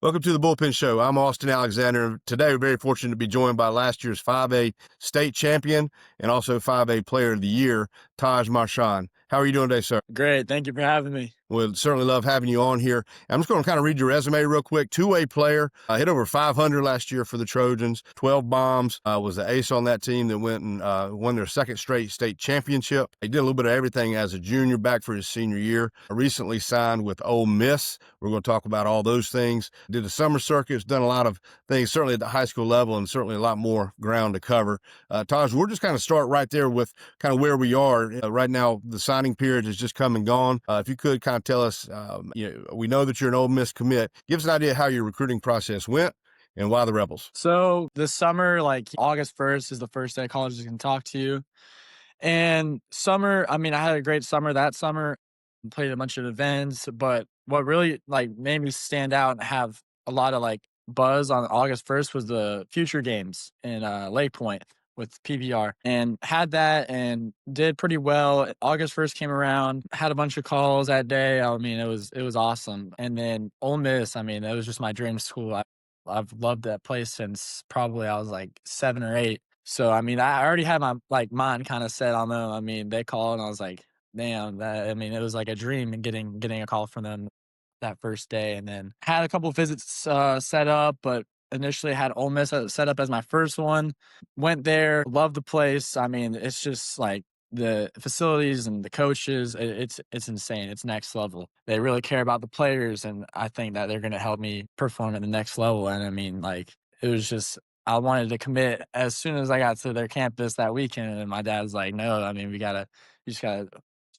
Welcome to the Bullpen Show. I'm Austin Alexander. Today, we're very fortunate to be joined by last year's 5A state champion and also 5A player of the year, Taj Marchand. How are you doing today, sir? Great. Thank you for having me. We'll certainly love having you on here. I'm just going to kind of read your resume real quick. Two-way player, hit over 500 last year for the Trojans, 12 bombs, was the ace on that team that went and won their second straight state championship. He did a little bit of everything as a junior, back for his senior year. Recently signed with Ole Miss. We're going to talk about all those things. Did the summer circuit, done a lot of things, certainly at the high school level, and certainly a lot more ground to cover. Taj, we're just kind of start right there with kind of where we are. Right now, the signing period has just come and gone. If you could kind of tell us, we know that you're an Ole Miss commit. Give us an idea how your recruiting process went and why the Rebels. So this summer, like August 1st is the first day colleges can talk to you. And summer, I had a great summer that summer, played a bunch of events, but what really made me stand out and have a lot of buzz on August 1st was the future games in Lake Point with PBR, and had that and did pretty well. August 1st came around, had a bunch of calls that day. It was awesome. And then Ole Miss, it was just my dream school. I've loved that place since probably I was like 7 or 8. So, I already had my mind kind of set on them. They called and I was like, damn, it was like a dream and getting a call from them that first day. And then had a couple of visits set up, but initially had Ole Miss set up as my first one. Went there, loved the place. It's just like the facilities and the coaches, it's insane. It's next level. They really care about the players, and I think that they're going to help me perform at the next level. And it was just, I wanted to commit as soon as I got to their campus that weekend, and my dad was like, no, you just gotta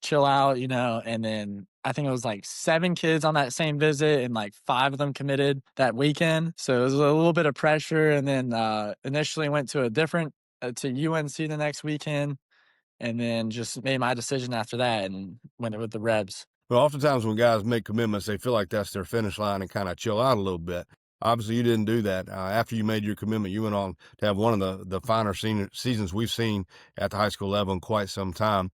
chill out, and then I think it was 7 kids on that same visit, and 5 of them committed that weekend. So it was a little bit of pressure. And then initially went to a different to UNC the next weekend, and then just made my decision after that and went with the Rebs. Well, oftentimes when guys make commitments, they feel like that's their finish line and kind of chill out a little bit. Obviously, you didn't do that. After you made your commitment, you went on to have one of the finer senior seasons we've seen at the high school level in quite some time.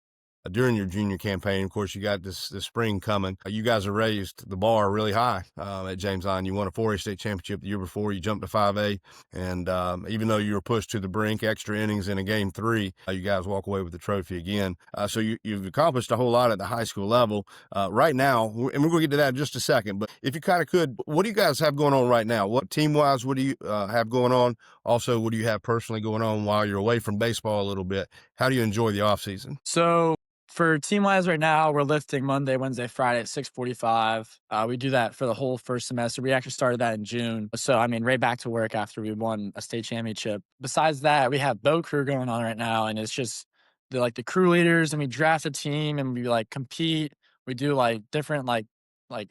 During your junior campaign, of course, you got this spring coming. You guys have raised the bar really high at James Lyon. You won a 4A state championship the year before. You jumped to 5A, and even though you were pushed to the brink, extra innings in a game 3, you guys walk away with the trophy again. So you've accomplished a whole lot at the high school level right now, and we're going to get to that in just a second. But if you kind of could, what do you guys have going on right now? What team-wise, what do you have going on? Also, what do you have personally going on while you're away from baseball a little bit? How do you enjoy the off season? So for team-wise right now, we're lifting Monday, Wednesday, Friday at 6:45. We do that for the whole first semester. We actually started that in June. So, right back to work after we won a state championship. Besides that, we have boat crew going on right now, and it's just the crew leaders, and we draft a team, and we compete. We do different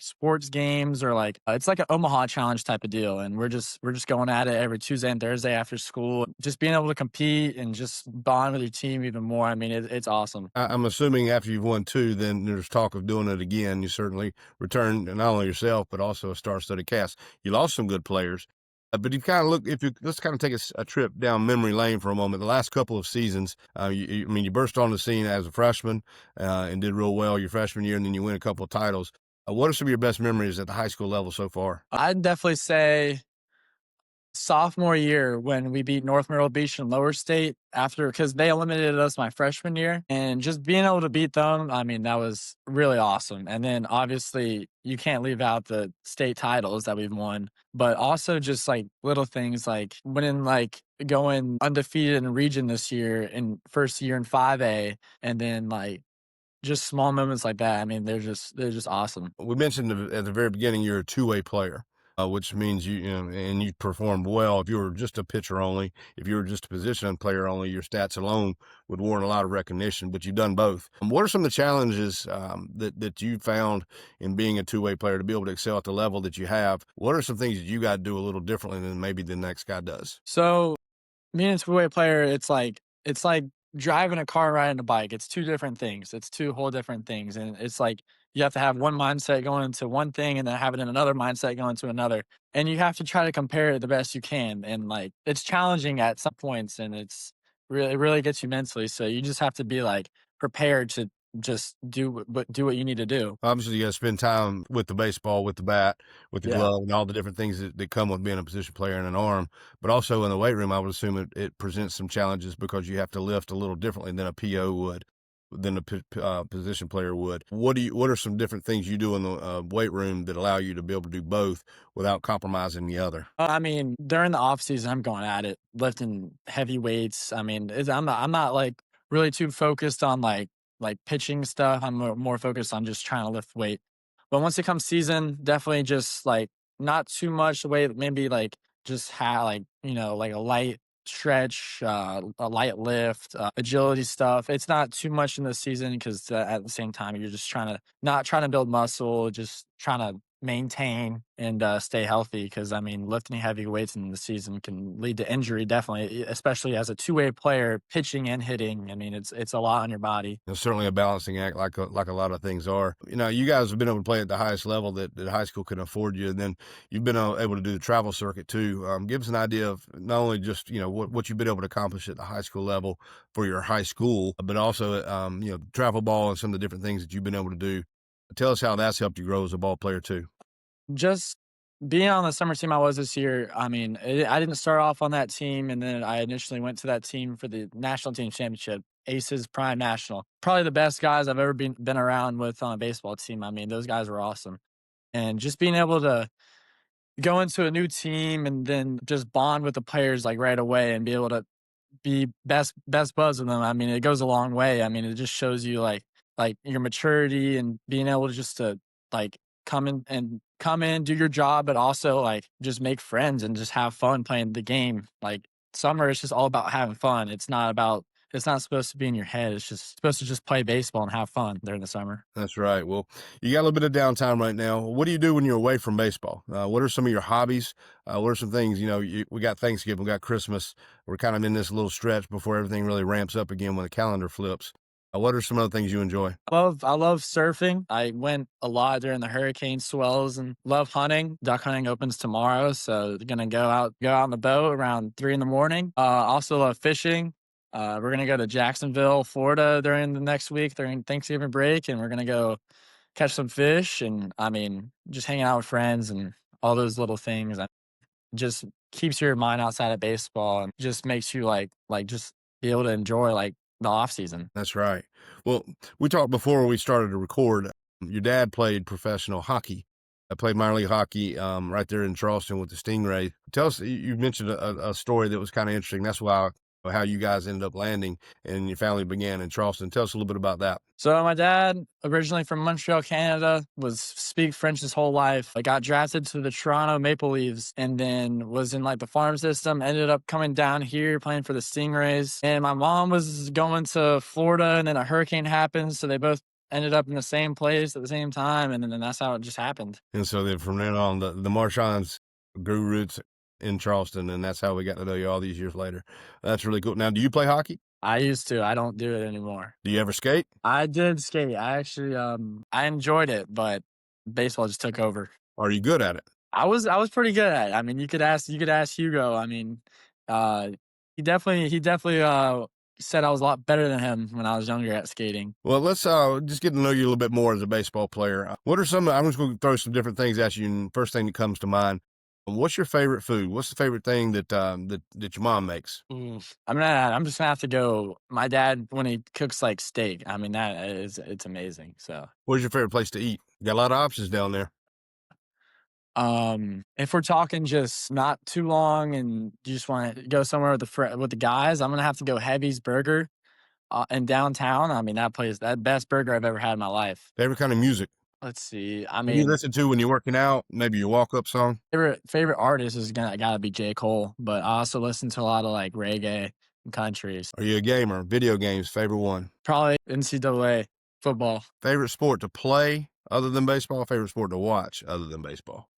sports games, or it's like an Omaha challenge type of deal, and we're just going at it every Tuesday and Thursday after school. Just being able to compete and just bond with your team even more. It's awesome. I'm assuming after you've won 2, then there's talk of doing it again. You certainly returned not only yourself, but also a star-studded cast. You lost some good players. But you kind of let's kind of take a trip down memory lane for a moment. The last couple of seasons, you burst on the scene as a freshman and did real well your freshman year, and then you win a couple of titles. What are some of your best memories at the high school level so far? I'd definitely say sophomore year when we beat North Myrtle Beach in Lower State because they eliminated us my freshman year, and just being able to beat them, that was really awesome. And then obviously you can't leave out the state titles that we've won, but also just little things like winning, going undefeated in region this year in first year in 5A, and then just small moments like that. They're just awesome. We mentioned at the very beginning you're a two-way player, which means and you performed well. If you were just a pitcher only, if you were just a position player only, your stats alone would warrant a lot of recognition, but you've done both. What are some of the challenges that you found in being a two-way player to be able to excel at the level that you have? What are some things that you got to do a little differently than maybe the next guy does? So being a two-way player, it's like driving a car and riding a bike. It's 2 different things. It's 2 whole different things. And it's you have to have one mindset going into one thing, and then have it in another mindset going into another. And you have to try to compare it the best you can. And it's challenging at some points, and it really gets you mentally. So you just have to be prepared to just do what you need to do. Obviously, you gotta spend time with the baseball, with the bat, with the Yeah. glove, and all the different things that come with being a position player and an arm. But also in the weight room, I would assume it presents some challenges because you have to lift a little differently than a PO would, than a position player would. What are some different things you do in the weight room that allow you to be able to do both without compromising the other? I mean, during the off season, I'm going at it, lifting heavy weights. I mean, I'm not like really too focused on like pitching stuff. I'm more focused on just trying to lift weight. But once it comes season, definitely just like not too much weight. Maybe like just have like like a light stretch, a light lift, agility stuff. It's not too much in the season because at the same time you're just not trying to build muscle, just trying to maintain and stay healthy. Because I mean, lifting heavy weights in the season can lead to injury, definitely, especially as a two-way player, pitching and hitting. I mean, it's a lot on your body. It's certainly a balancing act, like a lot of things are. You guys have been able to play at the highest level that high school can afford you, and then you've been able to do the travel circuit too. Give us an idea of not only just what you've been able to accomplish at the high school level for your high school, but also travel ball and some of the different things that you've been able to do. Tell us how that's helped you grow as a ball player too. Just being on the summer team I was this year, I mean, I didn't start off on that team, and then I initially went to that team for the national team championship, Aces Prime National. Probably the best guys I've ever been around with on a baseball team. I mean, those guys were awesome. And just being able to go into a new team and then just bond with the players like right away and be able to be best buds with them. I mean, it goes a long way. I mean, it just shows you like your maturity and being able to just to like come in, do your job, but also like just make friends and just have fun playing the game. Like summer is just all about having fun. It's not supposed to be in your head. It's just supposed to just play baseball and have fun during the summer. That's right. Well, you got a little bit of downtime right now. What do you do when you're away from baseball? What are some of your hobbies? What are some things, we got Thanksgiving, we got Christmas. We're kind of in this little stretch before everything really ramps up again when the calendar flips. What are some other things you enjoy? I love surfing. I went a lot during the hurricane swells and love hunting. Duck hunting opens tomorrow, so gonna go out on the boat around 3 in the morning. Also love fishing. We're gonna go to Jacksonville, Florida during the next week during Thanksgiving break, and we're gonna go catch some fish. And I mean, just hanging out with friends and all those little things. Just keeps your mind outside of baseball and just makes you like just be able to enjoy like the off season. That's right. Well, we talked before we started to record. Your dad played professional hockey. I played minor league hockey right there in Charleston with the Stingrays. Tell us, you mentioned a story that was kind of interesting. That's why how you guys ended up landing and your family began in Charleston. Tell us a little bit about that. So my dad, originally from Montreal, Canada, was speak French his whole life. I got drafted to the Toronto Maple Leafs and then was in like the farm system, ended up coming down here playing for the Stingrays. And my mom was going to Florida and then a hurricane happened. So they both ended up in the same place at the same time. And then that's how it just happened. And so then from then on, the Marchands grew roots in Charleston, and that's how we got to know you all these years later. That's really cool. Now, do you play hockey? I used to. I don't do it anymore. Do you ever skate? I did skate. I actually I enjoyed it, but baseball just took over. Are you good at it? I was pretty good at it. I mean, you could ask Hugo. I mean, uh, he definitely said I was a lot better than him when I was younger at skating. Well, let's just get to know you a little bit more as a baseball player. What are some? I'm just going to throw some different things at you. And first thing that comes to mind, what's your favorite food? What's the favorite thing that your mom makes? I'm just gonna have to go. My dad when he cooks like steak. I mean, it's amazing. So, Where's your favorite place to eat? You got a lot of options down there. if we're talking just not too long and you just want to go somewhere with with the guys, I'm gonna have to go Heavy's Burger in downtown. I mean, that best burger I've ever had in my life. Favorite kind of music? Let's see. I What do you mean, listen to when you're working out? Maybe your walk up song. favorite artist is gotta be J. Cole, but I also listen to a lot of like reggae and countries. Are you a gamer? Video games, favorite one. Probably NCAA football. Favorite sport to play other than baseball? Favorite sport to watch other than baseball?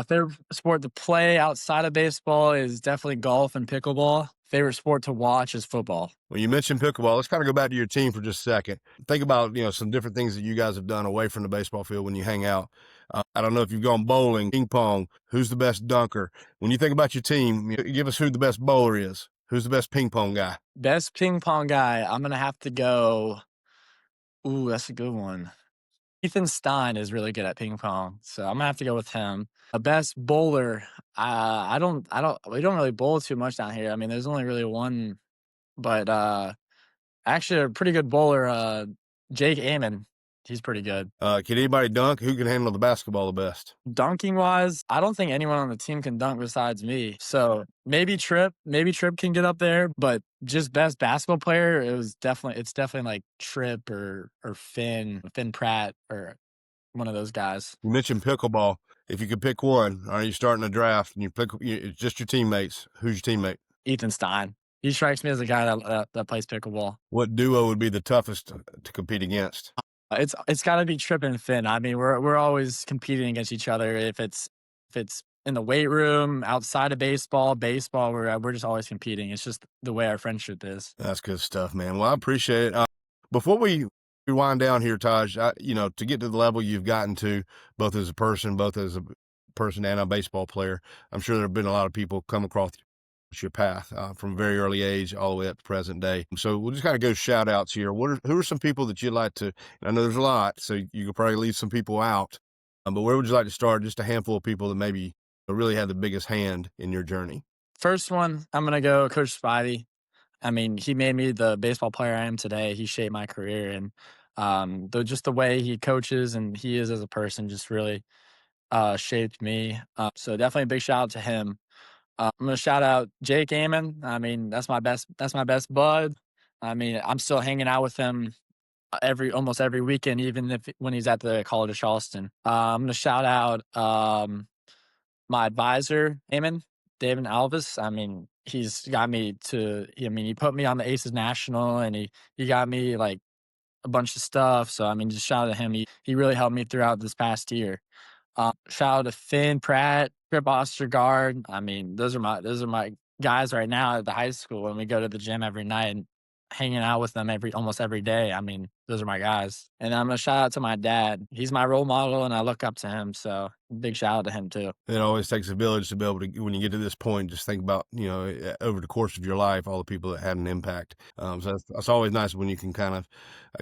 Favorite sport to play outside of baseball is definitely golf and pickleball. Favorite sport to watch is football. When you mentioned pickleball, let's kind of go back to your team for just a second. Think about, some different things that you guys have done away from the baseball field when you hang out. I don't know if you've gone bowling, ping pong, who's the best dunker? When you think about your team, give us who the best bowler is. Who's the best ping pong guy? Best ping pong guy, I'm gonna have to go. Ooh, that's a good one. Ethan Stein is really good at ping pong, so I'm gonna have to go with him. A best bowler, I don't we don't really bowl too much down here. I mean, there's only really one, but, actually a pretty good bowler, Jake Amon, he's pretty good. Can anybody dunk? Who can handle the basketball the best? Dunking wise, I don't think anyone on the team can dunk besides me. So maybe Tripp can get up there, but just best basketball player, it's definitely like Tripp or Finn Pratt or one of those guys. You mentioned pickleball. If you could pick one, are you starting a draft and it's just your teammates? Who's your teammate? Ethan Stein. He strikes me as a guy that plays pickleball. What duo would be the toughest to compete against? It's got to be Tripp and Finn. I mean, we're always competing against each other. If it's in the weight room, outside of baseball, we're just always competing. It's just the way our friendship is. That's good stuff, man. Well, I appreciate it. Before we wind down here, Taj, to get to the level you've gotten to, both as a person and a baseball player, I'm sure there have been a lot of people come across your path from a very early age all the way up to present day. So we'll just kind of go shout outs here. Who are some people that you'd like to, I know there's a lot, so you could probably leave some people out, but where would you like to start? Just a handful of people that maybe really had the biggest hand in your journey. First one, I'm gonna go Coach Spivey. I mean, he made me the baseball player I am today. He shaped my career, and just the way he coaches and he is as a person just really shaped me. So definitely a big shout out to him. I'm gonna shout out Jake Amon. I mean, that's my best bud. I mean, I'm still hanging out with him almost every weekend, even if when he's at the College of Charleston. I'm gonna shout out my advisor, Amon, David Alvis. I mean, he's got me to. I mean, he put me on the Aces National, and he got me like a bunch of stuff. So I mean, just shout out to him. He really helped me throughout this past year. Shout out to Finn Pratt, Trip Ostergaard. I mean, those are my guys right now at the high school, and we go to the gym every night and hanging out with them almost every day. I mean, those are my guys. And I'm gonna shout out to my dad. He's my role model, and I look up to him. So big shout out to him too. It always takes a village to be able to, when you get to this point, just think about, over the course of your life, all the people that had an impact. So that's always nice when you can kind of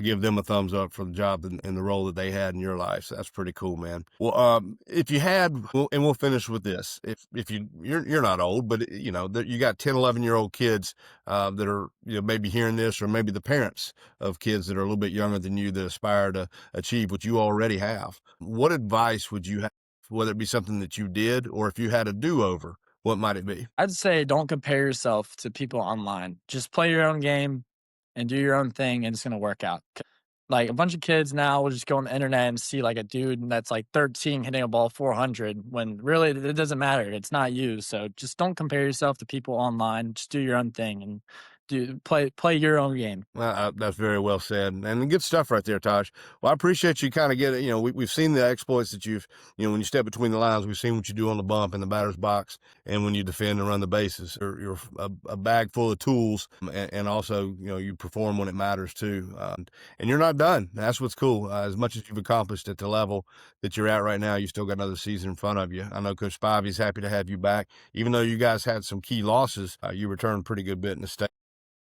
give them a thumbs up for the job and the role that they had in your life. So that's pretty cool, man. Well, if you had, and we'll finish with this, if you're not old, but you got 10, 11-year-old kids, that are, maybe hearing this, or maybe the parents of kids that are a little bit younger than you that aspire to achieve what you already have. What advice would you have? Whether it be something that you did, or if you had a do-over, what might it be? I'd say don't compare yourself to people online. Just play your own game and do your own thing, and it's gonna work out. Like a bunch of kids now will just go on the internet and see like a dude that's like 13 hitting a ball 400 when really it doesn't matter. It's not you. So just don't compare yourself to people online. Just do your own thing and play your own game. Well, that's very well said, and good stuff right there, Taj. Well, I appreciate you kind of getting, we've seen the exploits that you've, when you step between the lines, we've seen what you do on the bump in the batter's box, and when you defend and run the bases. You're a bag full of tools, and also, you perform when it matters too. And you're not done. That's what's cool. As much as you've accomplished at the level that you're at right now, you still got another season in front of you. I know Coach Spivey's happy to have you back. Even though you guys had some key losses, you returned pretty good bit in the state.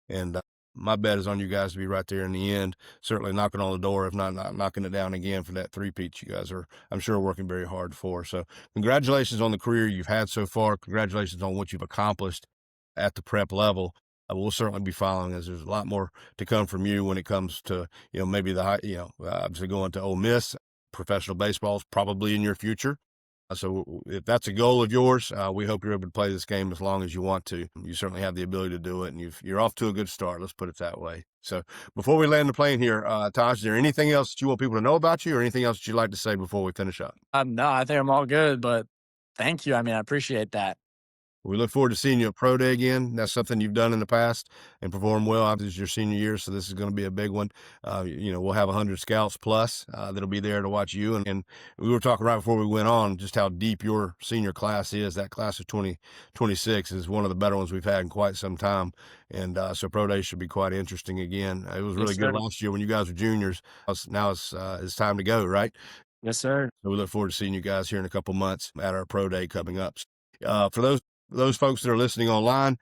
And my bet is on you guys to be right there in the end, certainly knocking on the door, if not knocking it down again for that three-peat you guys are, I'm sure, working very hard for. So congratulations on the career you've had so far. Congratulations on what you've accomplished at the prep level. We'll certainly be following, as there's a lot more to come from you when it comes to, maybe obviously going to Ole Miss. Professional baseball is probably in your future. So if that's a goal of yours, we hope you're able to play this game as long as you want to. You certainly have the ability to do it, and you're off to a good start. Let's put it that way. So before we land the plane here, Taj, is there anything else that you want people to know about you, or anything else that you'd like to say before we finish up? No, I think I'm all good, but thank you. I mean, I appreciate that. We look forward to seeing you at Pro Day again. That's something you've done in the past and performed well. This is your senior year, so this is going to be a big one. We'll have 100 scouts plus that'll be there to watch you. And we were talking right before we went on just how deep your senior class is. That class of 2026 is one of the better ones we've had in quite some time. And so Pro Day should be quite interesting again. It was really good last year when you guys were juniors. Now it's time to go, right? Yes, sir. So we look forward to seeing you guys here in a couple months at our Pro Day coming up. For those folks that are listening online,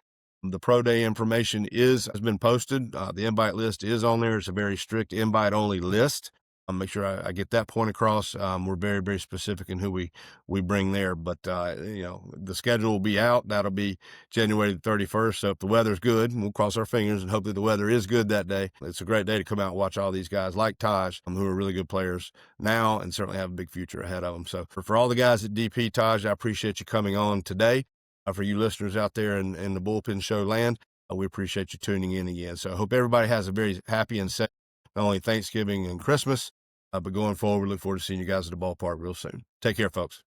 The pro day information has been posted. The invite list is on there. It's a very strict invite only list. I'll make sure I get that point across. We're very, very specific in who we bring there, but the schedule will be out. That'll be January the 31st. So if the weather's good, we'll cross our fingers and hope that the weather is good that day. It's a great day to come out and watch all these guys like Taj, who are really good players now and certainly have a big future ahead of them. So for all the guys at DP, Taj, I appreciate you coming on today. For you listeners out there in the Bullpen Show land, we appreciate you tuning in again. So I hope everybody has a very happy and safe, not only Thanksgiving and Christmas, but going forward, look forward to seeing you guys at the ballpark real soon. Take care, folks.